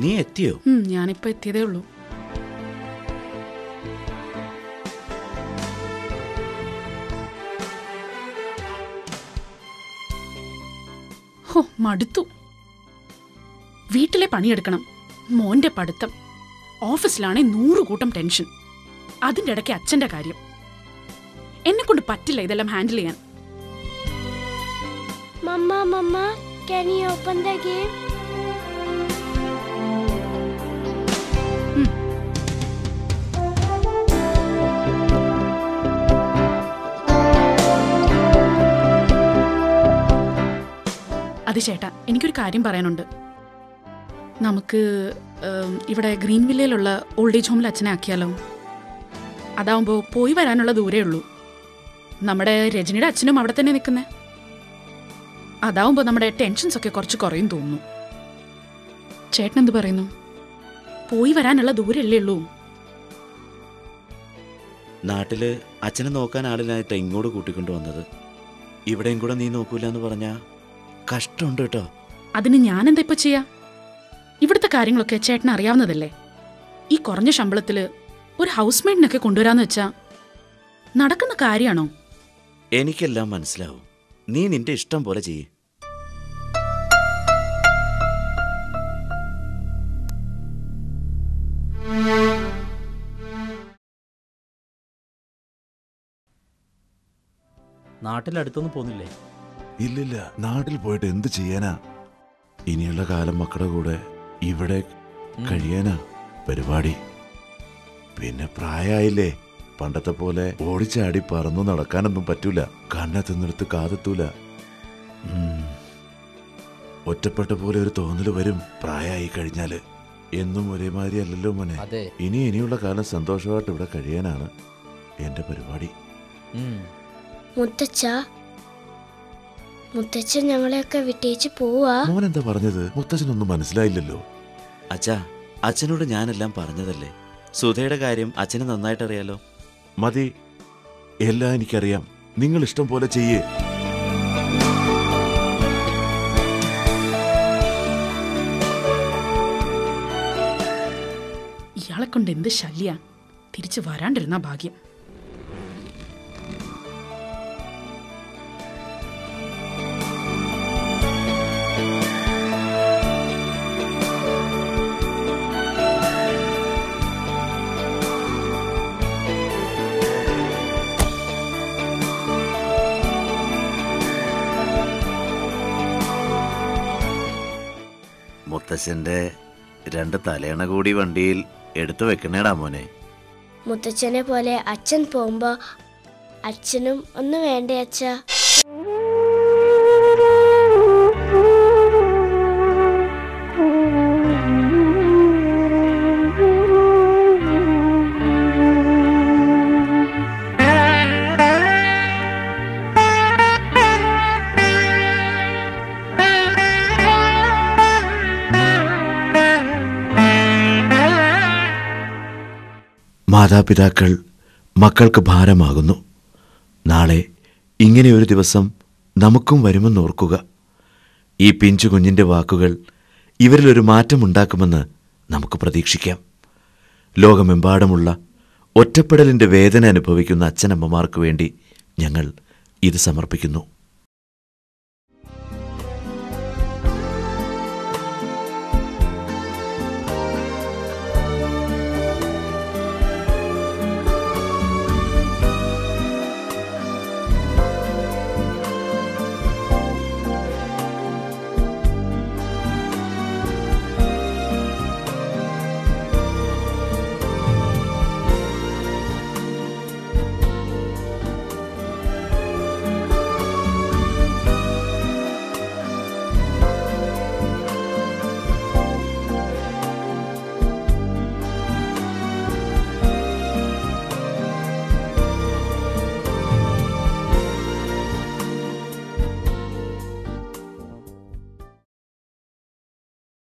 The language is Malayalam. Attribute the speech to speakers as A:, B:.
A: നീ എത്തിയോ?
B: ഞാനിപ്പോ എത്തിയതേ ഉള്ളൂ. ഹോ, മടുത്തു. വീട്ടിലെ പണിയെടുക്കണം, മോന്റെ പഠിത്തം, ഓഫീസിലാണെ 100 കൂട്ടം ടെൻഷൻ. അതിൻ്റെ ഇടയ്ക്ക് അച്ഛൻ്റെ കാര്യം. എന്നെ കൊണ്ട് പറ്റില്ല ഇതെല്ലാം ഹാൻഡിൽ ചെയ്യാൻ.
C: Mama, can you open the gate?
B: അത് ചേട്ടാ, എനിക്കൊരു കാര്യം പറയാനുണ്ട്. നമുക്ക് ഇവിടെ ഗ്രീൻ വില്ലയിലുള്ള ഓൾഡ് ഏജ് ഹോമിൽ അച്ഛനെ ആക്കിയാലോ? അതാവുമ്പോൾ പോയി വരാനുള്ള ദൂരേ ഉള്ളൂ. നമ്മുടെ രജനിയുടെ അച്ഛനും അവിടെ തന്നെ നിൽക്കുന്നേ. അതാവുമ്പോൾ നമ്മുടെ ടെൻഷൻസ് ഒക്കെ കുറച്ച് കുറയും തോന്നുന്നു. ചേട്ടൻ എന്ത് പറയുന്നു? പോയി വരാനുള്ള ദൂരല്ലേ ഉള്ളൂ.
A: നാട്ടില് അച്ഛനെ നോക്കാൻ ആളില്ലായിട്ട് ഇങ്ങോട്ട് കൂട്ടിക്കൊണ്ടു വന്നത്. ഇവിടെയും കൂടെ നീ നോക്കൂല എന്ന് പറഞ്ഞാ കഷ്ടമുണ്ട് കേട്ടോ.
B: അതിന് ഞാനെന്താ ഇപ്പൊ ചെയ്യാ? ഇവിടുത്തെ കാര്യങ്ങളൊക്കെ ചേട്ടന് അറിയാവുന്നതല്ലേ. ഈ കുറഞ്ഞ ശമ്പളത്തില് ഒരു ഹൗസ് മെയ്ഡിനൊക്കെ കൊണ്ടുവരാന്ന് വെച്ചാ നടക്കുന്ന കാര്യമാണോ?
A: എനിക്കെല്ലാം മനസ്സിലാവും. നീ നിന്റെ ഇഷ്ടം പോലെ ചെയ്യ്.
D: നാട്ടിലടുത്തൊന്നും പോന്നില്ലേ?
E: ഇല്ലില്ല, നാട്ടിൽ പോയിട്ട് എന്ത് ചെയ്യാനാ? ഇനിയുള്ള കാലം മക്കളുടെ കൂടെ ഇവിടെ കഴിയാനാ പരിപാടി. പിന്നെ പ്രായമായില്ലേ, പണ്ടത്തെ പോലെ ഓടിച്ചാടി പറന്നു നടക്കാനൊന്നും പറ്റൂല. കണ്ണെത്തുന്നിടത്ത് കാതെത്തൂല. ഒറ്റപ്പെട്ട പോലെ ഒരു തോന്നല് വരും പ്രായമായി കഴിഞ്ഞാല്. എന്നും ഒരേമാതിരി അല്ലല്ലോ മോനെ. ഇനിയുള്ള കാലം സന്തോഷമായിട്ട് ഇവിടെ കഴിയാനാണ് എന്റെ പരിപാടി.
C: മുത്തച്ഛൻ ഞങ്ങളെയൊക്കെ വിട്ടേച്ച് പോവാ.
E: മോനെന്താ പറഞ്ഞത്? മുത്തച്ഛനൊന്നും മനസ്സിലായില്ലല്ലോ.
A: അച്ഛാ, അച്ഛനോട് ഞാനെല്ലാം പറഞ്ഞതല്ലേ. സുധയുടെ കാര്യം അച്ഛന് നന്നായിട്ട് അറിയാലോ.
E: മതി, എല്ലാം എനിക്കറിയാം. നിങ്ങൾ ഇഷ്ടം പോലെ ചെയ്യേ.
B: ഇയാളെ കൊണ്ട് എന്ത് ശല്യ. തിരിച്ചു വരാണ്ടിരുന്ന ഭാഗ്യം.
A: മുത്തച്ഛന്റെ 2 തലയണ കൂടി വണ്ടിയിൽ എടുത്തു വെക്കണേടാ മോനെ.
C: മുത്തച്ഛനെ പോലെ അച്ഛൻ പോകുമ്പോ അച്ഛനും ഒന്നും വേണ്ടേ അച്ഛാ?
E: മാതാപിതാക്കൾ മക്കൾക്ക് ഭാരമാകുന്നു. നാളെ ഇങ്ങനെയൊരു ദിവസം നമുക്കും വരുമെന്നോർക്കുക. ഈ പിഞ്ചു കുഞ്ഞിൻ്റെ വാക്കുകൾ ഇവരിലൊരു മാറ്റമുണ്ടാക്കുമെന്ന് നമുക്ക് പ്രതീക്ഷിക്കാം. ലോകമെമ്പാടുമുള്ള ഒറ്റപ്പെടലിൻ്റെ വേദന അനുഭവിക്കുന്ന അച്ഛനമ്മമാർക്ക് വേണ്ടി ഞങ്ങൾ ഇത് സമർപ്പിക്കുന്നു.